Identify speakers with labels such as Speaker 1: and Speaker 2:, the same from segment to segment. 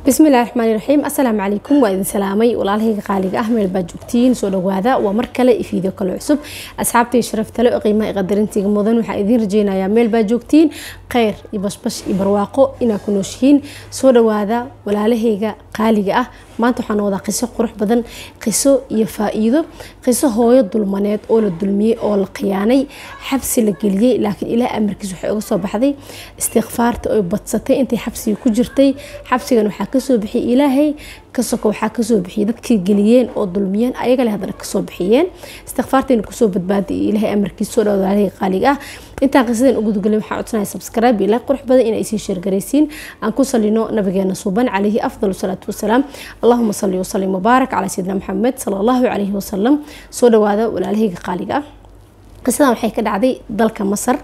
Speaker 1: بسم الله الرحمن الرحيم. السلام عليكم وإذن سلامي والله قالي أحمد باجوكتين سو دغوادا ومركله فيديو كل عصب أصحابتي شرفت له قيمة قدرنتي مدن waxa idin rajeynaya meel baajogtiin khayr iyo basbash iyo barwaaqo ina ku nooshiin soo dhawaada walaalahayga qaaliga ah maanta waxaan wada qiso qurux badan qiso iyo faa'iido qiso hooyo dulmaneed oo la dulmiyay oo la khiyaanay xabsi la geliyay laakiin ilaa amarkiis waxa uga soo baxday istighfaarta oo badsatay intii xabsiga ku jirtay xabsigan waxa ka soo bixi ilaahay kasoo waxa ka soo bixi dadkii geliyeen oo dulmiyeen ayaga leh hadana ka soo bixiyeen istighfaarta inuu ku soo badbaadi ilaahay amarkiis soo dhawaada qaaliga ah inta qisadan ugu dugalay waxa codsanay subscribe ila qurux badan in ay sii share gareysiin aan ku salino nabigeena suuban calayhi afdalu salaatu wasalaam allahumma salli wa sallim mubarak ala sayyidina muhammad sallallahu alayhi wa sallam soo dhawaada walaalahayga qaaliga ah qisadan waxay ka dhacday dalka Masar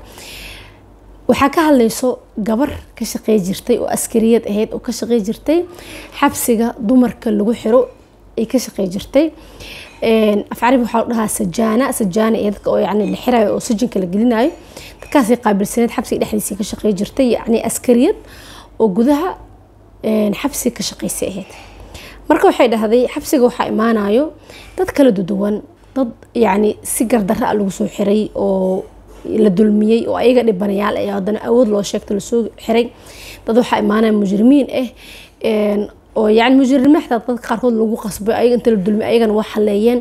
Speaker 1: waxa ka hadlayso gabar ka shaqeey jirtay oo askariyad ahayd oo ka shaqeey jirtay xabsiga dumarka lagu xiro ay ka shaqeey jirtay afcaribi waxa dhahaa sajaana iyadka oo yani la xirayo oo sijinka la gelinayo dadkaas qaabilsaneed xabsiga dhexdiisa ka shaqeey jirtay yani askariyad oo gudaha xabsi ka shaqeysay ahayd marka waxay dhahday xabsiga waxa imaanayo dad kala duwan dad yani si gardarra lagu soo xiray oo la dulmiyay oo ayaga dhibanayaal ay hadana awood loo sheegto la soo xiray dad waxa imaanay mujrimiin oo yani mujrimiinta dad qaarkood lagu qasbay ayaga inta la dulmiyay ayagana wax haleeyeen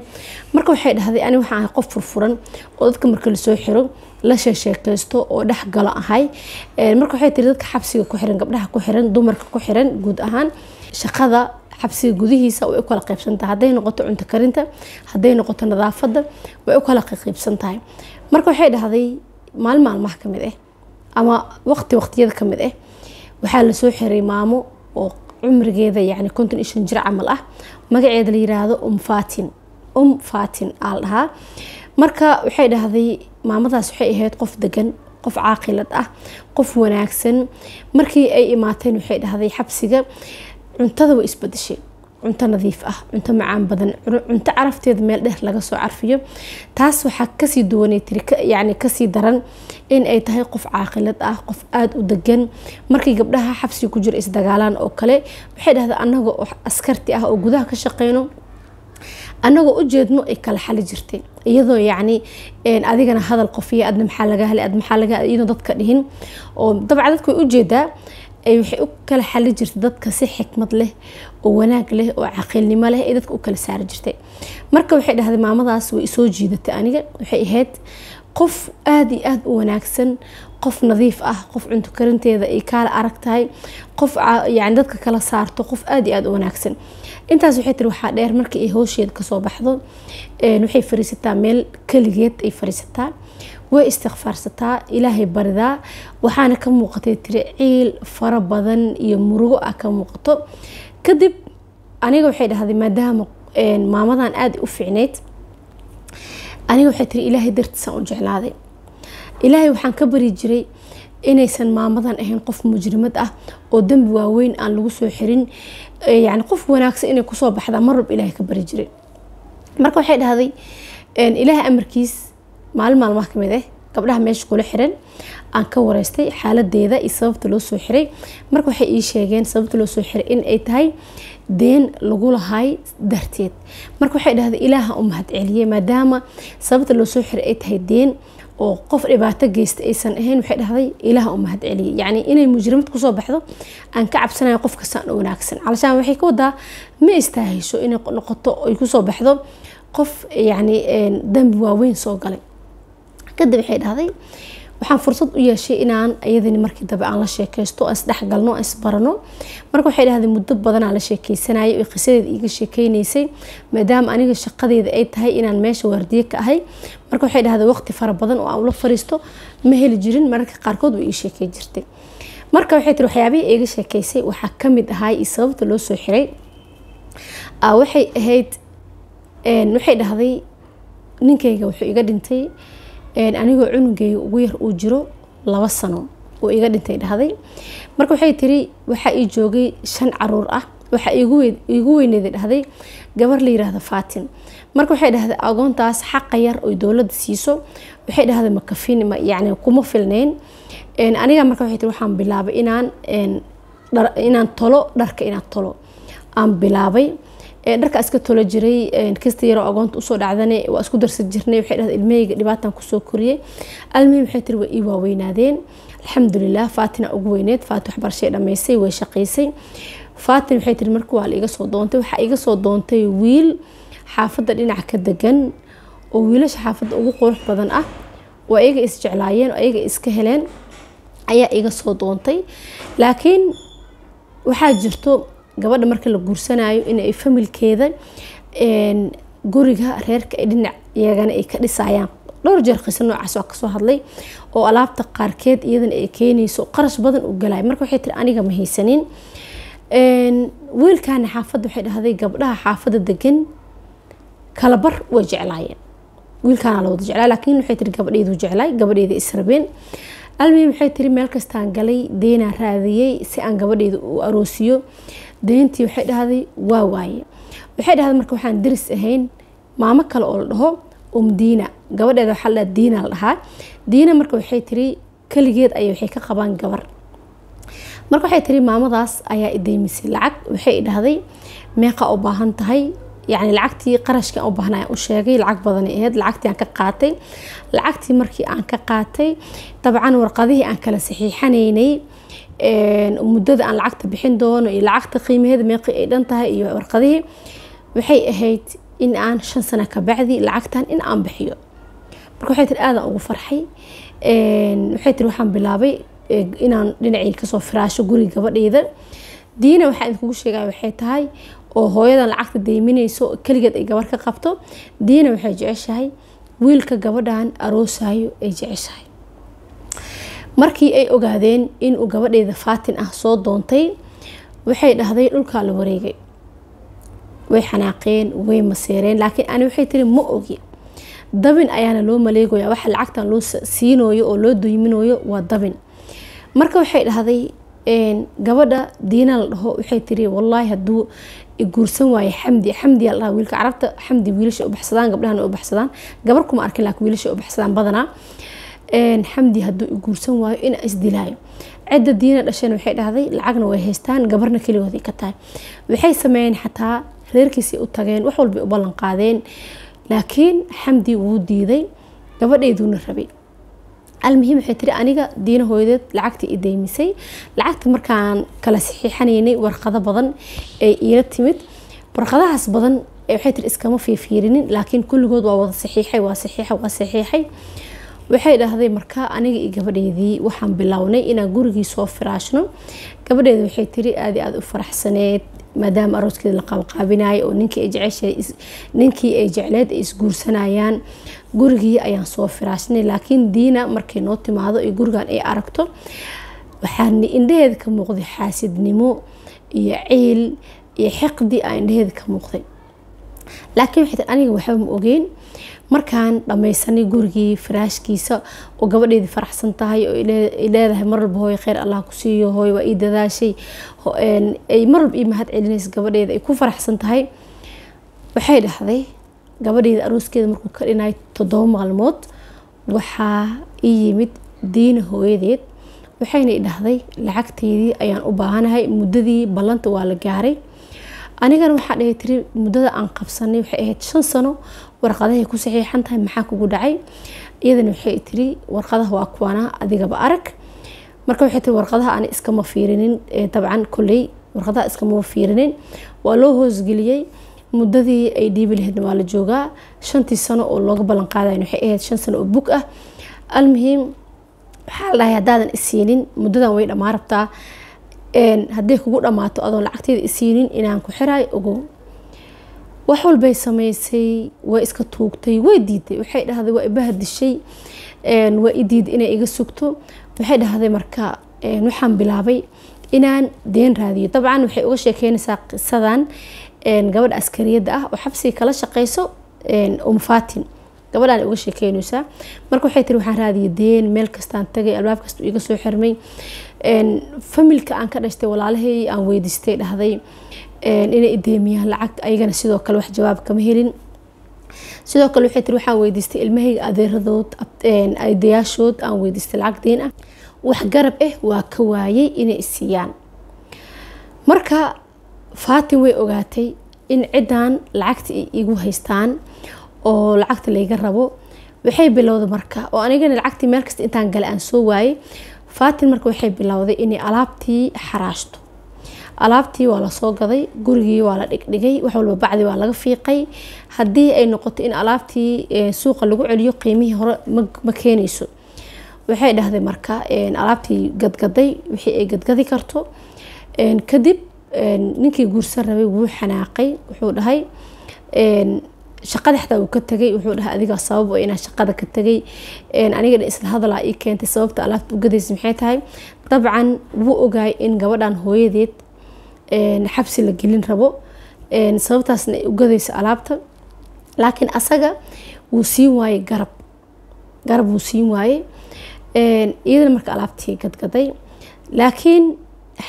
Speaker 1: marka waxay dhahday ani waxaan qof furfuran oo dadka marka la soo xiro la sheekaysto oo dhax galo ahay marka waxay tiri dadka xabsiga ku xiran gabdhaha ku xiran dumarka ku xiran guud ahaan shaqada xabsiga gudihiisa way kala qaybsantahay haday noqoto cunto karinta haday noqoto nadaafada way kala qaybsantahay marka waxay dhahday maalmaha kamid ama waqtiyada kamid waxa la soo xiray maamo oo umrigeeda yani 50 jir amal ah magaceeda la yiraahdo Fatin alha marka waxay dhahday maamadaas waxay ahayd qof degan qof caaqilad ah qof wanaagsan markii ay imaateen waxay dhahday xabsiga cuntada way isbadashay cunto nadiif ah cunto macaan badan cunto carafteed meel dheer laga soo carfiyo taas waxa ka sii duwanay tirka yani ka sii daran in ay tahay qof caaqilad ah qof aad u degan markii gabdhaha xabsiga ku jira is dagaalaan oo kale waxay dhahday anaga oo askarti ah oo gudaha ka shaqeeyno anaga u jeedno ay kala xali jirtay iyadoo yani adigana hadal qofiya adna maxaa laga iyadoo dadka dhihin oo dabcan dadku u jeedaa ay waxay u kala xali jirtay dadka si xikmad leh oo wanaag leh oo aqoonnimo leh ay dadka u kala saar jirtay marka waxay dhahday maamadaas way soo jiidatay aniga waxay ahayd qof aad iyo aad u wanaagsan qof nadiif ah qof cunto karinteeda ay kala aragtahay qof yani dadka kala saarto qof aad iyo aad u wanaagsan intaas waxay tiri waxa dheer markii ay hawsheed ka soo baxdo waxay fariisataa meel kaligeed ay fariisataa way istighfaarsataa ilaahay baridaa waxaana ka muuqatay tiri ciil fara badan iyo murugo ah ka muuqato kadib aniga waxay dhahday maadaama maamadan aad u fiicneed aniga waxay tiri ilaahay dartiisa u jeclaaday ilaahay waxaan ka bari jiray inaysan maamadan ahayn qof mujrimad ah oo dambi waaweyn aan lagu soo xirin yani qof wanaagsan inay ku soo baxda marba ilaahay ka bari jiray marka waxay dhahday ilaahay amarkiis maalmaha kamid gabdhaha meesha kula xiran aan ka wareystay xaaladeeda iyo sababta loo soo xiray marka waxay ii sheegeen sababta loo soo xiray in ay tahay deen lagu lahay darteed marka waxay dhahday ilaaha u mahad celiyay maadaama sababta loo soo xiray ay tahay deen oo qof dhibaato geystay aysan ahayn waxay dhahday ilaaha u mahad celiyay yani inay mujrimad ku soo baxdo aan ka cabsanayo qof kasta oo wanaagsan calashaan waxay ka wadaa ma istaahisho inay noqoto ay ku soo baxdo qof yani dambi waaweyn soo galay kadib waxay dhahday waxaan fursad u yeeshay inaan ayadani markii dambe aan la sheekaysto aan isdhex galno aan isbarano marka waxay dhahday muddo badan aan la sheekaysanayay oo qisadeeda iga sheekaynaysay maadaama aniga shaqadeeda ay tahay inaan meesha waardiye ka ahay marka waxay dhahday waqti fara badan oo aan ula fariisto ma heli jirin mararka qaarkood way ii sheekay jirtay marka waxay tiri waxyaabihii iga sheekaysay waxaa ka mid ahay sababta loo soo xiray waxay ahayd waxay dhahday ninkayga wuxuu iga dhintay anigoo cunugayga ugu yar uu jiro 2 sano oo iga dhintay dhahday marka waxay tiri waxa ii joogay 5 caruur ah waxa igu weyneeday dhahday gabar la yiraahdo Fatin marka waxay dhahday agoontaas xaq yar oo dawladda siiso waxay dhahday ma kafin yani kuma filneen aniga marka waxay tiri waxaan bilaabay inaan inaan tolo dharka inaan tolo aan bilaabay dharka iska tolo jiray kasta yaro agoonta usoo dhacdane waa isku darsan jirnay waxay dhahdeen ilmahayga dhibaataan kusoo koriyay almuhiim waxay tiri way ii waaweynaadeen alxamdulilah Faatina ugu weyneed Faati waxbarashay dhamaysay way shaqaysay Faatin waxay tiri markii waa la iga soo doontay waxa iga soo doontay wiil xaafadda dhinaca ka degan oo wiilasha xaafadda ugu qurux badan ah waa iyaga is jeclaayeen oo iyaga iska heleen ayaa iga soo doontay laakiin waxaa jirto gabadha markii la guursanayo in ay familkeeda guriga reerka ay dhinac iyagana ay ka dhisayaan dhowr jeer qiso noocaas oo ka soo hadlay oo alaabta qaarkeed iyadana ay keenayso qarash badan u galay marka waxay tiri aniga ma haysanin wiilkan xaafadda waxay dhahday gabdhaha xaafadda degan kala bar way jeclaayeen wiilkaana la wada jeclaa laakiin waxay tiri gabadheedu jeclay gabadheeda israbeen almuhiim waxay tiri meel kastaan galay deena raadiyay si aan gabadheedu u aroosiyo deentii waxay dhahday waa waaye waxay dhahday marka waxaan diris ahayn maamo kale oo la dhaho Diina gabadheeda waxa la Diina la dhahaa Diina marka waxay tiri kaligeed ay waxay ka qabaan gabar marka waxay tiri maamadaas ayaa ideymisay lacag waxay dhahday meeqa u baahan tahay يعني لعقتي قرش كان أبهنا وشاقي لعق بدني إهد لعقتي عن كقاتي لعقتي مركي عن كقاتي طبعا ورقضيه عن كلا صحيحانيني ومدد عن لعقت بحين دون لعقت قيمة هذا ميقي إيدان تهي ورقضيه وحي أهيت إن آن 5 سنة كبعدي لعقتان إن آن بحيو مركو حيث الآذى أو فرحي وحيث روحان بلابي إن آن لنعيل كسو فراش وقوري قبل إيذا دينا waxaan kugu sheegay waxay tahay oo hooyadan lacagta deeminayso kaligeed ay gabar ka qabto diina waxay jeceshahay wiilka gabadhan aroosayo ay jeceshahay markii ay ogaadeen in uu gabadheeda Faatin ah soo doontay waxay dhahday dhulka la wareegay way xanaaqeen way maseereen laakiin ani waxay tiri ma ogi dabin ayaana loo maleegoyaa waxa lacagtan loo siinooyo oo loo duyminooyo waa dabin marka waxay dhahday gabadha diina la dhaho waxay tiri wallahi haduu guursan waaye xamdi Allah wiilka carabta xamdi wiilasha u baxsadaan gabdhahan u baxsadaan gabar kuma arkin laakiin wiilasha u baxsadaan badana xamdi haduu guursan waayo in isdilaayo cida diina dhashan waxay dhahday lacagna way haystaan gabarna kaligood ka tahay waxay sameeyeen xataa reerkiisi u tageen wax walba u ballan qaadeen laakiin xamdi wuu diiday gabadheeduna rabay المهم waxay tiri aniga diina hooyadeed lacagta ideymisay lacagta markaan kala saxiixanaynay warqado badan ee ila timid warqadahaas badan waxay tiri iskama fiirinin laakiin kulligood waa wada saxiixay waxay dhahday marka aniga iyo gabadheedii waxaan bilownay inaan gurigii soo firaashno gabadheedu waxay tiri aad u faraxsaneed maadaama arooskeeda la qaabqaabinayo oo ninkii ay jecleed is guursanayaan gurigii ayaan soo firaashnay laakiin diina markay noo timaado ee gurigan ay aragto waxaan indhaheeda ka muuqday xaasidnimo iyo ciil iyo xiqdi aan indhaheeda ka muuqday laakiin waxay aniga waxba ma ogeyn markaan dhameysanay gurigii firaashkiisa oo gabadheedii faraxsan tahay oo leedahay marba hooy khayr Allah ku siiyo hooy waa ii dadaashay ay marba ii mahad celinayso gabadheeda ay ku faraxsan tahay waxay dhahday gabadheeda arooskeeda markuu ka dhinay 7 maalmood waxaa ii yimid diina hooyadeed waxayna dhahday lacagteedii ayaan u baahanahay muddadii ballanta waa la gaaray anigana waxa dhahay tiri muddada aan qabsanay waxay ahayd 5 sano warqadaha ku saxiixan tahay maxaa kugu dhacay iyadana waxay tiri warqadaha waa kuwana adigaba arag marka waxay tiri warqadaha aan iskama fiirinin tabcan kulay warqadaha iskama fiirinin waa loo hoosgeliyay muddadii ay dhiibi lahayd waa la joogaa 5 sano oo looga ballan qaadayo waxay ahayd 5 sano oo bug ah almuhiim waxa la hadaadan isiinin muddadan way dhamaarabtaa haddii kugu dhamaato adoon lacagteeda isiinin inaan ku xiraay ogow wax walbay sameysay way iska tuugtay way diiday waxay dhahday waa ibahadishay waa idiid inay iga sugto waxay dhahday marka waxaan bilaabay inaan deen raadiyo dabcan waxay uga sheekeynaysaa qisadan gabadh askariyada ah oo xabsi kala shaqeyso Faatin gabadhan uga sheekeynaysaa marka waxay tiri waxaan raadiyay deen meel kastaan tagay albaab kasta iga soo xirmay familka aan ka dhashtay walaalahay aan weydiistay dhahday inay ideemiyaan lacag ayagana sidoo kale wax jawaab kama helin sidoo kale waxay tiri waxaan weydiistay ilmahayga adeeradood aydayaashood aan weydiistay lacag deen ah wax garab ah waa ka waayay inay siiyaan marka Faatin way ogaatay in cidan lacagta igu haystaan oo lacagta layga rabo waxay bilowday marka oo anigana lacagti meel kasta intaan gal aan soo waayay Faatin marka waxay bilowday inay alaabtii xaraashto alaabtii waa la soo gaday gurigii waa la dhigay wax walba bacdi waa laga fiiqay hadii ay noqoto in alaabtii suuqa lagu celiyo qiimihii hore ma keenayso waxay dhahday marka alaabtii gadgaday wixii ay gadgadi karto kadib ninkii guursan rabay wuu xanaaqay wuxuu dhahay shaqada xataa uu ka tagay wuxuu dhahay adiga sabab oo inaan shaqada ka tagay aniga isla hadalaa ii keentay sababta alaabta u gadaysa maxay tahay dabcan wuu ogaay in gabadhan hooyadeed xabsi la gelin rabo sababtaasna ay u gadaysa alaabta laakiin asaga wuu siin waayay garab wuu siin waayay iyadana marka alaabtii gadgaday laakiin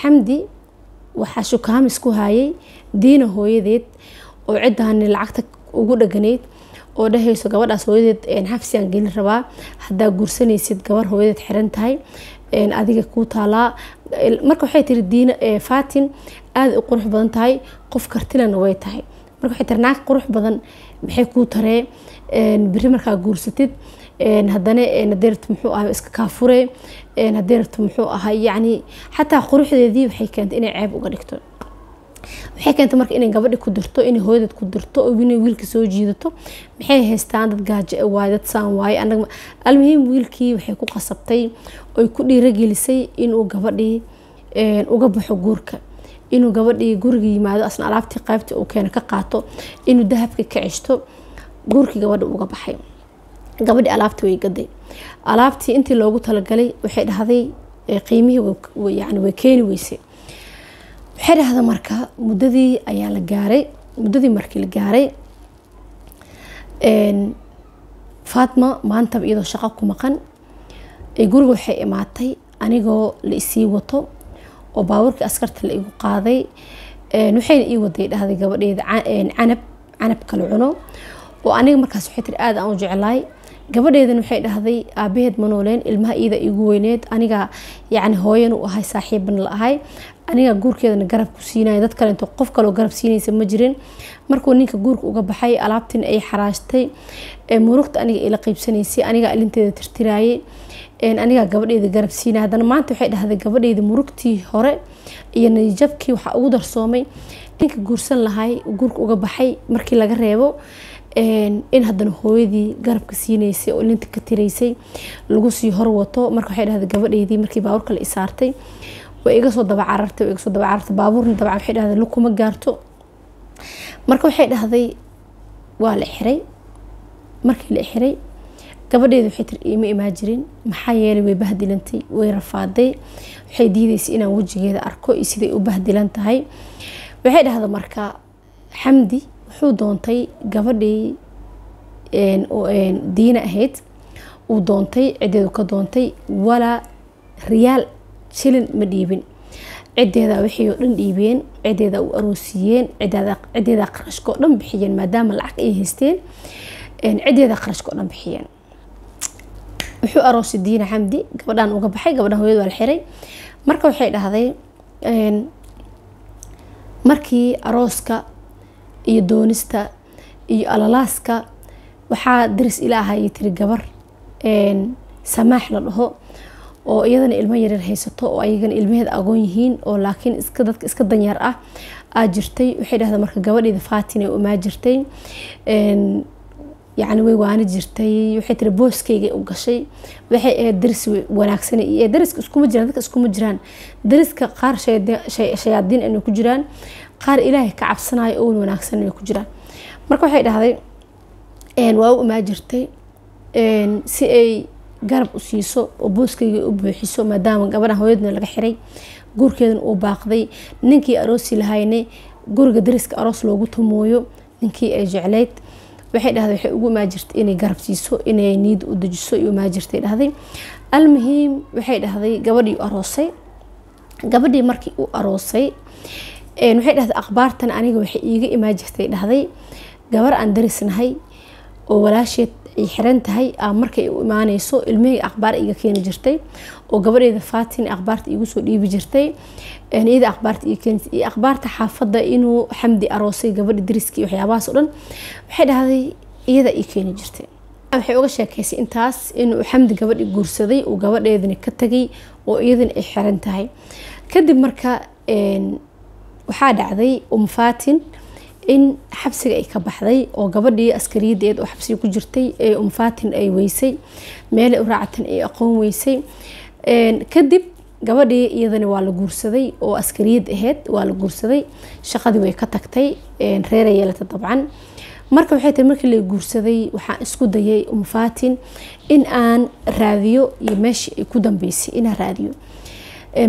Speaker 1: Xamdi waxa shukaamis ku hayay diina hooyadeed oo cidaani lacagta ugu dhaganeed oo dhahayso gabadhaas hooyadeed xabsi aan gelin rabaa hadaa guursanaysid gabar hooyadeed xiran tahay adiga ku taala marka waxay tiri diina Faatin aad u qurux badan tahay qof kartilana way tahay marka waxay tiri naag qurux badan maxay ku taree biri marka guursatid haddana nadeertu muxuu ahaa iska kaafure nadeertu muxuu ahaa yani xataa quruxdeedii waxay keentay inay ceeb uga dhigto waxay keentay marka inay gabadhi ku dirto inay hooyadeed ku dirto oo inay wiilka soo jiidato maxay haystaan dad gaajo waay dad saan waay anaga almuhiim wiilkii waxay ku qasabtay oo ku dhiirigelisay inuu gabadhi uga baxo guurka inuu gabadhi guriga yimaado asna alaabtii qaybtii uu keenay ka qaato inuu dahabka ka cishto guurkii gabadha uga baxay gabadhi alaabtii way gaday alaabtii intii loogu talagalay waxay dhahday qiimihii yani way keeni weysay waxay dhahday marka muddadii ayaa la gaaray muddadii markii la gaaray Faatma maanta iyadoo shaqo ku maqan ay guriga waxay imaatay anigoo la isii wato oo baaburkii askarta la igu qaaday waxay ii waday dhahday gabadheeda canab kala cuno oo aniga markaas waxay tiri aad aan u jeclaay gabadheedan waxay dhahday aabaheed ma nooleen ilmaha iida igu weyneed aniga yani hooyan u ahay saaxiiban la ahay aniga guurkeedana garab ku siinay dad kale inta qof kale oo garab siinaysa ma jirin markuu ninka guurka uga baxay alaabtin ay xaraashtay murugta aniga ila qaybsanaysay aniga ilinteeda tirtiraayay aniga gabadheeda garab siinay hadana maanta waxay dhahday gabadheeda murugtii hore iyo niyadjabkii waxa ugu darsoomay ninka guursan lahay guurka uga baxay markii laga reebo in hadana hooyadii garabka siinaysay oo linta ka tiraysay lagu sii hor wato marka waxay dhahday gabadheedii markii baaburka la isaartay way iga soo daba carartay baaburna dabcan waxay dhahday lukuma gaarto marka waxay dhahday waa la xiray markii la xiray gabadheedu waxay tiri iima imaa jirin maxaa yeelay way bahdilantay way rafaaday waxay diidaysay inaan wajigeeda arko iyo siday u bahdilan tahay waxay dhahday marka Xamdi wuxuu doontay gabadhii diina ahayd uu doontay cideedu ka doontay wala riyaal shilin ma dhiibin cideeda wixii oo dhan dhiibeen cideeda u aroosiyeen cideeda qarashka oo dhan bixiyeen maadaama lacag ay haysteen cideeda qarashka oo dhan bixiyeen wuxuu aroosi diina Xamdi gabadhan uga baxay gabadhan hooyada waa la xiray marka waxay dhahday markii arooska iyo doonista iyo alalaaska waxaa daris ilaahay tiri gabar samaax la dhaho oo iyadana ilmo yaryar haysato oo ayagana ilmaheeda agoon yihiin oo laakiin dadka iska danyar ah jirtay waxay dhahday marka gabadheeda Faatin ay uma jirtay يعني way waana jirtay waxay tiri booskayga u gashay waxay daris wanaagsan iyo daris isku jiraan dadka isku jiraan dariska qaar shayaadiin inay ku jiraan qaar ilaahay ka cabsanayo oo wanaagsan inay ku jiraan marka waxay dhahday waa u ma jirtay si ay garab u siiso oo booskayga u buuxiso maadaama gabadha hooyadna laga xiray guurkeedan uu baaqday ninkii aroosi lahaynay guriga dariska aroos loogu tumooyo ninkii ay jecleed waxay dhahday waxay ugu ma jirtay inay garab siiso inay niid u dajiso iyo ma jirtay dhahday almuhiim waxay dhahday gabadhii markii uu aroosay waxay dhahday akhbaartan aniga waxay iiga ima jirtay dhahday gabar aan darisnahay oo walaasheed ay xiran tahay markay u imaanayso ilmihii akhbaar iga keeni jirtay oo gabadheeda Faatin akhbaarta igu soo dhiibi jirtay iyada akhbaarta iga keeni iyo akhbaarta xaafadda inuu Xamdi aroosay gabadha diriskii waxyaabahaas oo dhan waxay dhahday iyada ii keeni jirtay waxay uga sheekaysay intaas inuu Xamdi gabadhi guursaday oo gabadheedina ka tagay oo iyadana ay xiran tahay kadib marka waxaa dhacday Faatin in xabsiga ay ka baxday oo gabadhii askariyadeed oo xabsiga ku jirtay ee Faatin ay weysay meel u raacatan ay aqoon weysay kadib gabadhii iyadana waa la guursaday oo askariyad ahayd waa la guursaday shaqadii way ka tagtay reer ay yeelatay dabcan marka waxay tahay markii la guursaday waxaan isku dayay Faatin in aan raadiyo iyo meeshii ay ku dambeysay in aan raadiyo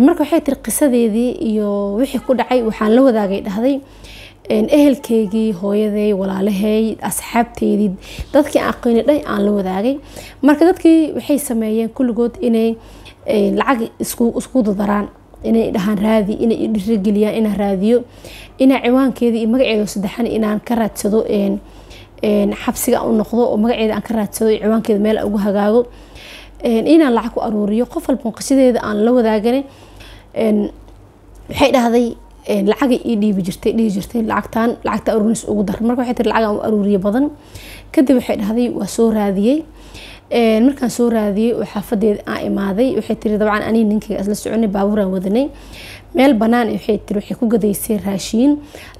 Speaker 1: marka waxay tahay qisadeedii iyo wixii ku dhacay waxaan la wadaagay dhahday ehelkeygii hooyaday walaalahay asxaabteedii dadkii aqoonay dhay aan la wadaagay marka dadkii waxay sameeyeen kulligood inay lacag isku daraan inay dhahan raadi inay dhiirigeliyaan inaan raadiyo ina ciwaankeeda iyo magaceeda saddexan inaan ka raadsado xabsiga u noqdo oo magaceeda aan ka raadsado ciwaankeeda meel ugu hagaago inaan lacag ku aruuriyo qof walba qisadeeda aan la wadaagay waxay dhahday lacag ii dhiibi jirtay lacagta aruuris ugu dar marka waxay tiri lacag aan aruuriyo badan kadib waxay dhahday waa soo raadiyay markaan soo raadiyay oo xaafadeeda aan imaaday waxay tiri dabcan ani ninkayga isla soconay baabuuraan wadanay meel banaan waxay tiri waxay ku gadaysay raashin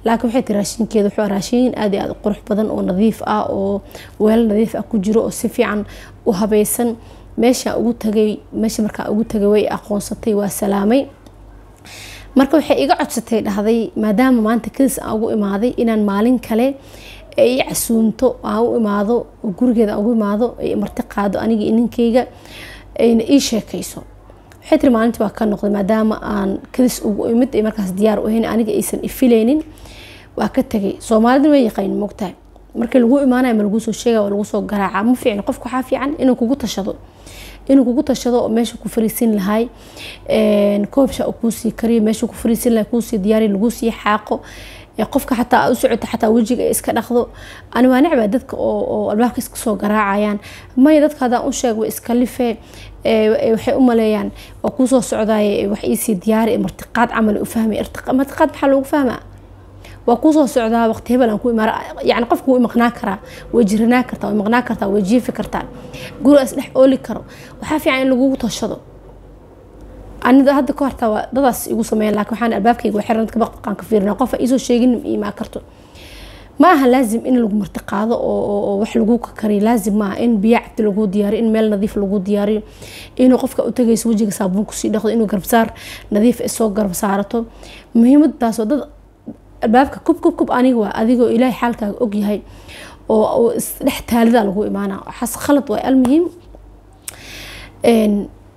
Speaker 1: laakiin waxay tiri raashinkeedu wuxuu raashin aad iyo aad qurux badan oo nadiif ah oo weel nadiif ah ku jiro oo si fiican u habaysan meesha markaa ugu tagay way aqoonsatay waa salaamay marka waxay iga codsatay dhahday maadaama maanta kadis aan ugu imaaday inaan maalin kale ay casuunto aan u imaado oo gurigeeda ugu imaado ay marti qaado aniga ninkayga ayna ii sheekayso waxay tiri maalintii waa ka noqday maadaama aan kadis ugu imid ay markaas diyaar u ahayn aniga aysan ifilaynin waa ka tagay Soomaalida way yaqaan moogtahay markii lagu imaanayo ma lagu soo sheegay lagu soo garaaca ma fiicna qofku waxa fiican inuu kugu tashado oo meesha ku fariisin lahay koobsha uu ku sii kariyo meesha ku fariisin lahay ku sii diyaari lagu sii xaaqo qofka xataa u socoto xataa wajiga iska dhaqdo ani waa nacba dadka oo albaabka iska soo garaacayaan may dadka hada u sheeg way iska lifee waxay u maleeyaan oo ku soo socdaay wax ii sii diyaari martiqaad amal u fahmay martiqaad waxa lagu fahmaa waa ku soo socdaa waqti hebel aan ku imaara yani qofku wuu maqnaa karaa way jiranaa kartaa way maqnaa kartaa way jiifi kartaa gurigaas dhex ooli karo waxaa fiican in lagu tashado anida hadda ka horta dadaas igu sameeyay laakiin waxaan albaabkayga waa xiran ka baqan ka fiirnaa qof ay soo sheegin ma karto ma aha laazim in lagu martiqaado oo wax lagu kari laazim ma in biyaacti lagu diyaariyo in meel nadiif lagu diyaariyo inuu qofka u tagayso wajiga saabuun ku sii dhaqdo inuu garbsaar nadiif soo garbsaarato muhiimadaas oo dad albaabka kub aniga waa adigoo ilaahay xaalkaaga og yahay oo dhex taalida lagu imaana xas khalad waa almuhiim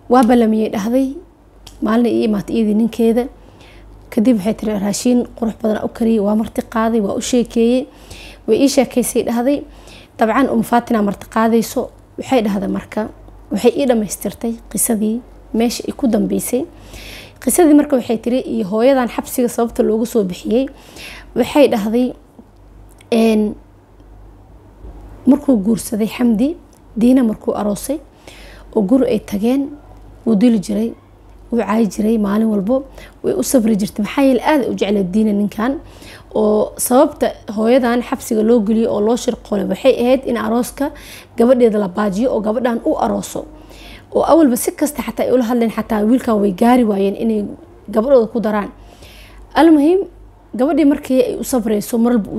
Speaker 1: waa balamiyay dhahday maalin ii imaatay iyadii ninkeeda kadib waxay tiri raashin qurux badan u kariyay waa marti qaaday waa u sheekeeyay way ii sheekaysay dhahday dabcan Faatina marti qaadayso waxay dhahday marka waxay ii dhameystirtay qisadii meesha ay ku dambeysay qisadii marka waxay tiri iyo hooyadan xabsiga sababta loogu soo bixiyay waxay dhahday markuu guursaday Xamdi Diina markuu aroosay oo guri ay tageen uu dili jiray uu caay jiray maalin walbo way u sabri jirtay maxaa yeelay aad u jeclay Diina ninkan oo sababta hooyadan xabsiga loo galiyo oo loo shirqoolay waxay ahayd in arooska gabadheeda la baajiyo oo gabadhan u arooso oo awalba si kasta xataa ay ula hadleen xataa wiilkan way gaari waayeen inay gabadhooda ku daraan almuhiim gabadhii markii ay u sabrayso maralba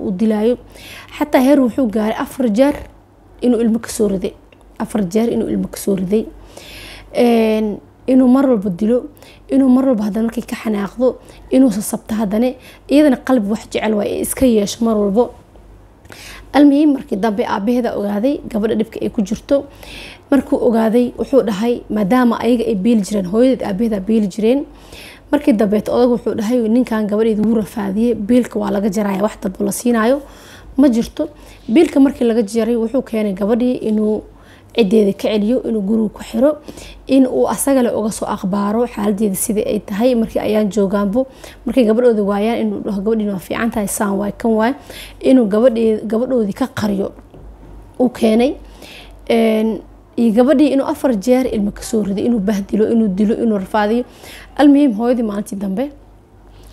Speaker 1: u dilaayo xataa heer wuxuu gaaray 4 jeer inuu ilmo ka soo riday 4 jeer inuu ilmo ka soo riday inuu marwalba dilo inuu marwalba hadana markii ka xanaaqdo inuu sabta hadana iyadana qalbi wax jecel way iska yeesho marwalba almuhiim markii dambe aabaheeda ogaaday gabadha dhibka ay ku jirto markuu ogaaday wuxuu dhahay maadaama ayaga ay biil jireen hooyadeed aabaheeda biil jireen markii dambe odag wuxuu dhahay ninkan gabadheed wuu rafaadiyay biilka waa laga jaraya wax dab la siinayo ma jirto biilka markii laga jaray wuxuu keenay gabadhii inuu cideeda ka celiyo inuu guriga ku xiro in uu asaga la uga soo akhbaaro xaaladeeda sidii ay tahay markii ayaan joogaanbo markii gabadhooda waayaan inuu dhaho gabadhiina waa fiican tahay saan waay kan waay inuu gabadhoodii ka qariyo uu keenay iyo gabadhii inuu 4 jeer ilmo ka soo riday inuu bahdilo inuu dilo inuu rafaadiyo almuhiim hooyadii maalintii dambe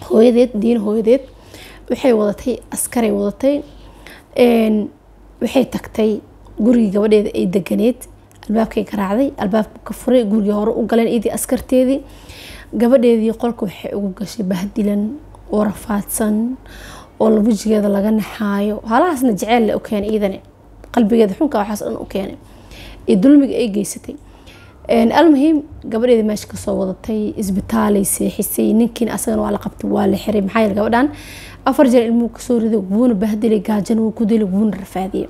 Speaker 1: hooyadeed waxay wadatay askaray wadatay waxay tagtay gurigii gabadheeda ay deganeed albaabkay garaacday albaabka ka furay gurigii hore u galeen idii askarteedii gabadheedii qolka waxay ugu gashay bahdilan oo rafaadsan oo wajigeeda laga naxaayo halaasna jecel leh u keenay iidane qalbigeeda xunka waxaas dhan u keenay ee dulmiga ay geysatay almuhiim gabadheedii meesha ka soo wadatay isbitaalay seexisay ninkiina asagana waa la qabtay waa la xiray maxaa yeelay gabadhan 4 jeer ilmuhu ka soo riday wuuna bahdilay gaajana wuu ku dilay wuuna rafaadiyay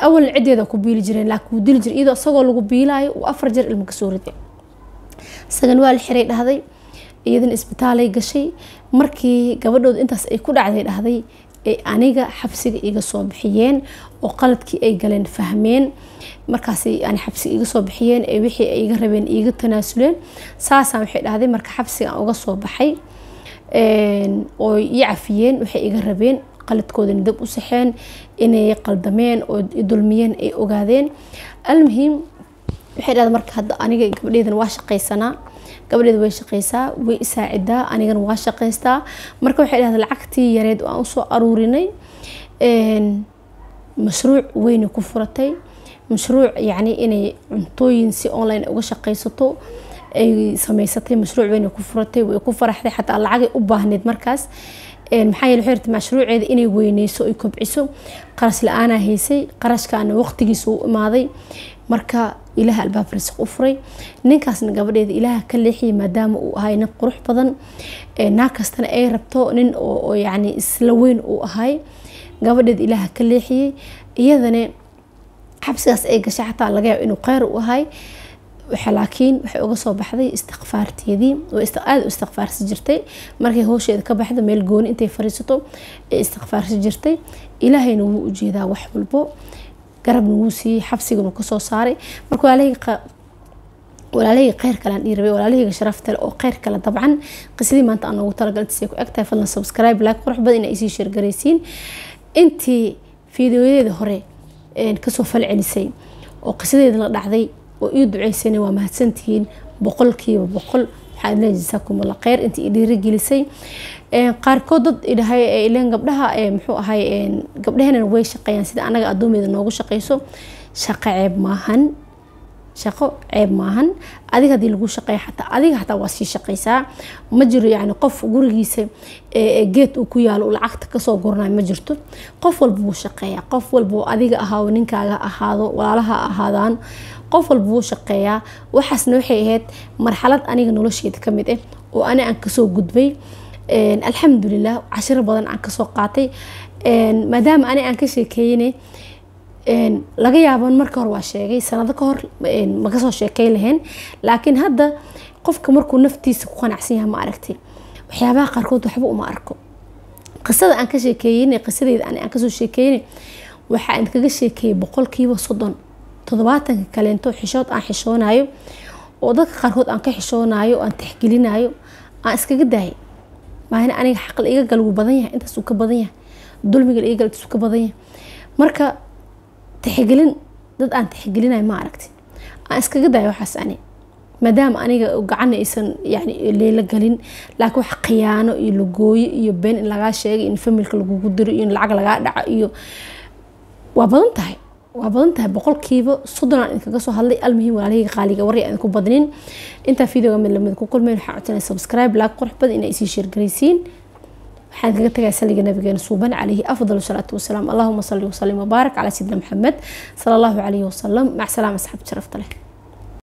Speaker 1: أول عدة كوبيل جرين لكن وديل جرين إذا صقوا لو كوبيلاي وأفرجر المكسورة سجن والحريق هذا إذا إسبتالي قشي مركي قبل أنت يكون عادي هذا أنيجا حبسي إيجا صباحيين وقالت كي إيجالين فهمين مركزي أنا حبسي إيجا صباحيين وحي إيجا ربين إيجا تناسلين ساسا محي هذا مرك حبسي أوجا صباحي ويعفيين وحي إيجا ربين قالت كودن دب وسحين إني قلدمين ودلميين أي أوجادين المهم وحيد هذا مركز هذا أنا قبل إذا واش قيسنا قبل إذا واش قيسا ويساعده أنا جن واش قيستا مركز وحيد هذا العكتي يريد أنصو أروريني مشروع وين كفرتي مشروع يعني إني عنطوين سي أونلاين واش قيسته أي سميستي مشروع وين كفرتي ويكفر حتى العقي أباهند مركز maxay xirta mashruuceeda inay weyneyso ay kobciso qarash la'aan haysay qarashkaana waqtigiisu u imaaday marka ilaaha albaab risq u furay ninkaasna gabadheeda ilaaha ka leexiyay maadaama uu ahay nin qurux badan naakastana ay rabto nin oo yaani isla weyn uu ahay gabadheeda ilaaha ka leexiyay iyadana xabsigaas ay gashay xataa laga yaabo inuu qeyr u ahay laakiin waxay uga soo baxday istighfaarteedii oo aad u istighfaarsi jirtay markay hawsheeda ka baxdo meel gooni intay fariisato ee istighfaarsi jirtay ilaahayna wuu u jeedaa wax walbo garabna wuu siiyay xabsigana ka soo saaray marka walaalay qeyr kale aan dhiirabay walaalay sharafta oo qeyr kale dabcan qisadii maanta aan ugu talagalay si ku agtahay fadlan subscribe like qurux badan inay sii share gareysiin intii fiidiyoyada hore ka soo falcelisay oo qisadeeda la dhacday ويدعيسني ومهتسنتين بقولكي وبقول حنا جزاكم الله خير انت إديري جلسي قاركود إلى هاي إلين قبلها محو هاي قبلها نوي شقيان سيدا أنا أدومي ذا نوجو شقيسو شقة عيب ماهن شقة عيب ماهن أديك هذه لقو شقية حتى واسي شقيسا مجري يعني قف قرقيسة جيت وكيال والعقد كسو قرنا مجرتو قف والبو شقية قف والبو أديك أهاو نينكا أهادو ولا لها أهادان qof walba wuu shaqeeyaa waxaasna waxay ahayd marxalad aniga noloshayda ka mid ah oo aan ka soo gudbay alxamdulillah cashir badan aan ka soo qaatay maadaama aan ka sheekeeyay laga yaabo marka hore waa sheegay sanado ka hor ma ka soo sheekay lahayn laakiin hadda qofka markuu naftiisa ku qanacsan yahay ma aragtay waxyaabaha qaarkood waxba uma arko qisada aan ka sheekeeyay qisadeeda aan ka soo sheekeeyay waxa aan kaga sheekeeyay 30% toddobaatan kaleento xishood aan xishoonayo oo dadka qaarkood aan ka xishoonayo aan tixgelinayo aan iskaga daay maana aniga xaq iga galgu badan yahay intaas uu ka badan yahay dulmiga iga galtu ka badan yahay marka tixgelin dad aan tixgelinayo ma aragtay aan iskaga daay waxaas maadaama aniga gacan aysan yani leela galin laakiin wax qiyaano iyo lugooyo iyo been in laga sheegay in familka lagu diro in lacag laga dhaco iyo waa badan tahay وابنتها بقول كيف صدنا إنك قصوا هاللي المهم ولا هي خالية وري أنكم بدنين أنت فيديو من لما تكون كل ما حاطين سبسكرايب لا قرح بد إن يصير شير جريسين حد قلت لك سلي النبي صوبا عليه أفضل الصلاة والسلام اللهم صل وسلم وبارك على سيدنا محمد صلى الله عليه وسلم مع سلامة صحبة شرفت له.